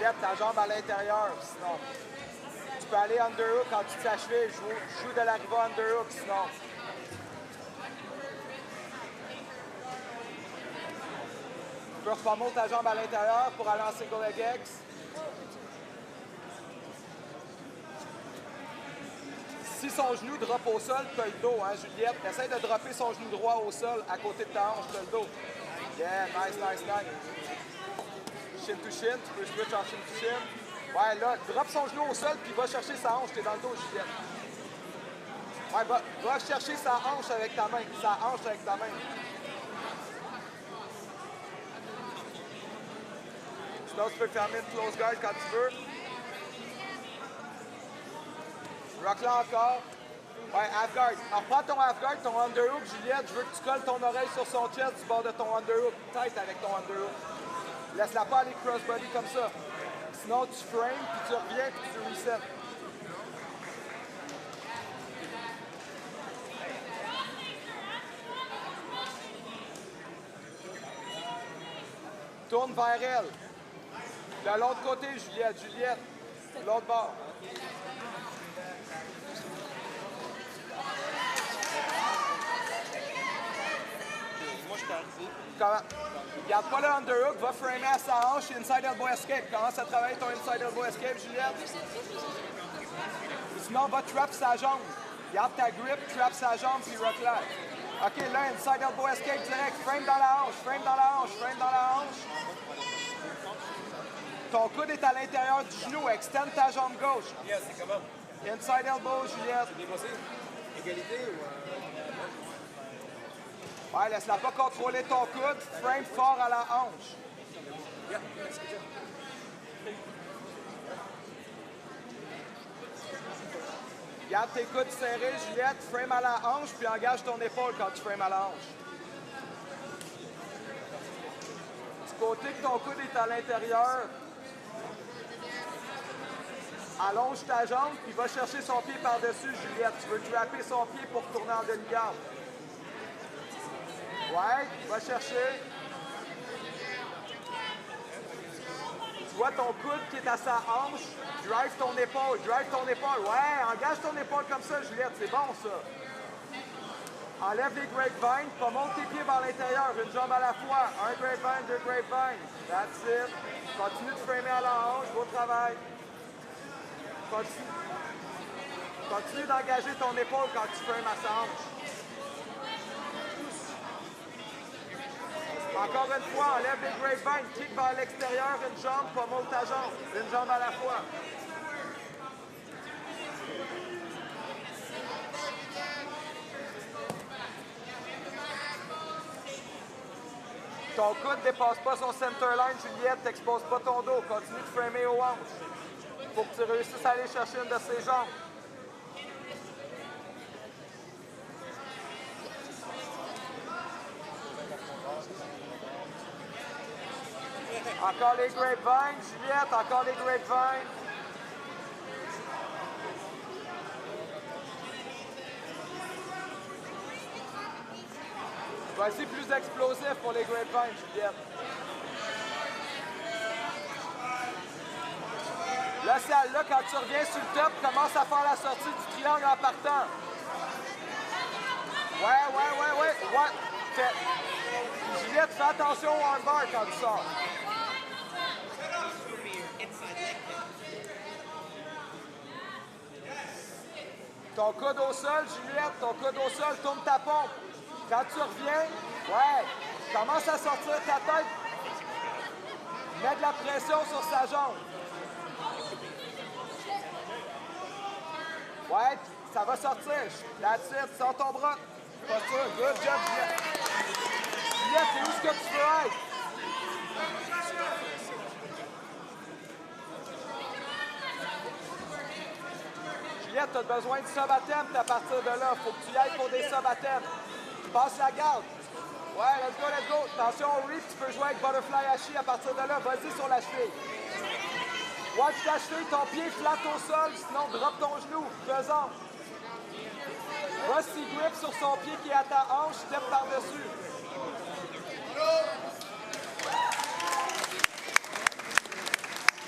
Juliette, ta jambe à l'intérieur, sinon. Tu peux aller underhook quand tu t'achèves, joue de l'arrivée underhook, sinon. Tu peux repommel ta jambe à l'intérieur pour aller en single leg X. Si son genou drop au sol, tu as le dos, hein, Juliette. Essaye de dropper son genou droit au sol à côté de ta hanche, tu as le dos. Yeah, nice, nice, nice. Shin to shin, tu peux switch en shin to shin. Ouais, là, drop son genou au sol, puis va chercher sa hanche, t'es dans le dos, Juliette. Ouais, va chercher sa hanche avec ta main, Sinon, tu peux fermer une close guard quand tu veux. Rock là encore. Ouais, half guard. Alors, prends ton half guard, ton underhook, Juliette. Je veux que tu colles ton oreille sur son chest du bord de ton underhook. Tight avec ton underhook. Laisse-la pas aller crossbody comme ça. Sinon, tu frames, puis tu reviens, puis tu reset. Tourne vers elle. De l'autre côté, Juliette. Juliette. L'autre bord. Moi, je suis arrivé. Comment? Garde pas le underhook, va framer à sa hanche, inside elbow escape. Commence à travailler ton inside elbow escape, Juliette. Sinon, va trap sa jambe. Garde ta grip, trap sa jambe, puis rock là. OK, là, inside elbow escape direct. Frame dans la hanche, frame dans la hanche, frame dans la hanche. Ton coude est à l'intérieur du genou. Extend ta jambe gauche. Yes, c'est comment? Inside elbow, Juliette. C'est dépassé? Égalité ou... Ouais, laisse-la pas contrôler ton coude. Frame fort à la hanche. Yeah. Garde tes coudes serrés, Juliette. Frame à la hanche, puis engage ton épaule quand tu frames à la hanche. Du côté que ton coude est à l'intérieur, allonge ta jambe, puis va chercher son pied par-dessus, Juliette. Tu veux trapper son pied pour tourner en demi-garde. Ouais, va chercher. Tu vois ton coude qui est à sa hanche. Drive ton épaule, Ouais, engage ton épaule comme ça, Juliette. C'est bon, ça. Enlève les grapevines, pas monte tes pieds vers l'intérieur. Une jambe à la fois. Un grapevine, deux grapevines. That's it. Continue de framer à la hanche. Beau travail. Continue d'engager ton épaule quand tu frames à sa hanche. Encore une fois, enlève les grapevines, kick vers l'extérieur, une jambe, pommel ta jambe, une jambe à la fois. Ton coude ne dépasse pas son centerline, Juliette, t'exposes pas ton dos, continue de framer aux hanches. Faut que tu réussisses à aller chercher une de ses jambes. Encore les grapevines, Juliette, encore les grapevines. Vas-y, plus explosif pour les grapevines, Juliette. Là, là, quand tu reviens sur le top, commence à faire la sortie du triangle en partant. Ouais. Juliette, fais attention au armbar quand tu sors. Ton coude au sol, Juliette, ton coude au sol, tourne ta pompe. Quand tu reviens, commence à sortir ta tête. Mets de la pression sur sa jambe. Ouais, ça va sortir. That's it, sors ton bras. Posture, good job, Juliette. Juliette, c'est où ce que tu veux être? Juliette, tu as besoin de sub-attempt à partir de là. Faut que tu y ailles pour des sub-attempts. Passe la garde. Ouais, let's go. Attention au rip, tu peux jouer avec Butterfly Hachi à partir de là. Vas-y sur la cheville. Watch ta cheville, ton pied flatte au sol, sinon drop ton genou. Faisons. Va s'y grip sur son pied qui est à ta hanche, step par-dessus.